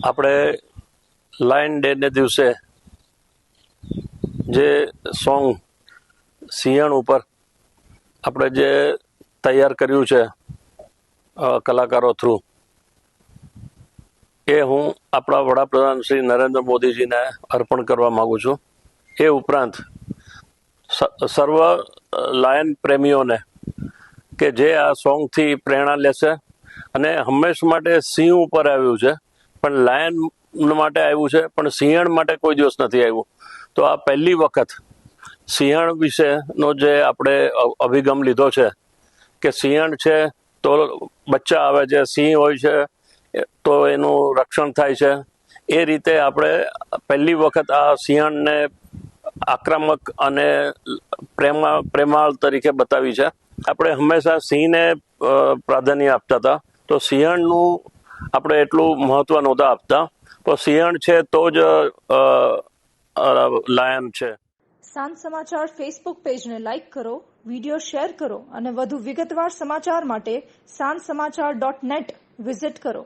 આપણે lion day ને દિવસે જે સોંગ સિંહણ ઉપર આપણે જે તૈયાર કર્યું છે કલાકારો થ્રુ, એ હું આપણા વડાપ્રધાન શ્રી નરેન્દ્ર મોદીજીને અર્પણ કરવા માગું છું. એ ઉપરાંત સર્વ લાયન પ્રેમીઓને કે જે આ સોંગથી પ્રેરણા લેશે, અને હંમેશા માટે સિંહ ઉપર આવ્યું છે પણ લાયન માટે આવ્યું છે, પણ સિંહણ માટે કોઈ દિવસ નથી આવ્યું. તો આ પહેલી વખત સિંહણ વિશેનો જે આપણે અભિગમ લીધો છે કે સિંહણ છે તો બચ્ચા આવે છે, સિંહ હોય છે તો એનું રક્ષણ થાય છે. એ રીતે આપણે પહેલી વખત આ સિંહણને આક્રમક અને પ્રેમાળ તરીકે બતાવી છે. આપણે હંમેશા સિંહને પ્રાધાન્ય આપતા હતા, તો સિંહણનું આપણે એટલું મહત્વ નહોતા આપતા. તો સિંહણ છે તો જ લાયન છે. સાંજ સમાચાર ફેસબુક પેજને લાઇક કરો, વિડીયો શેર કરો અને વધુ વિગતવાર સમાચાર માટે sanssamachar.net વિઝિટ કરો.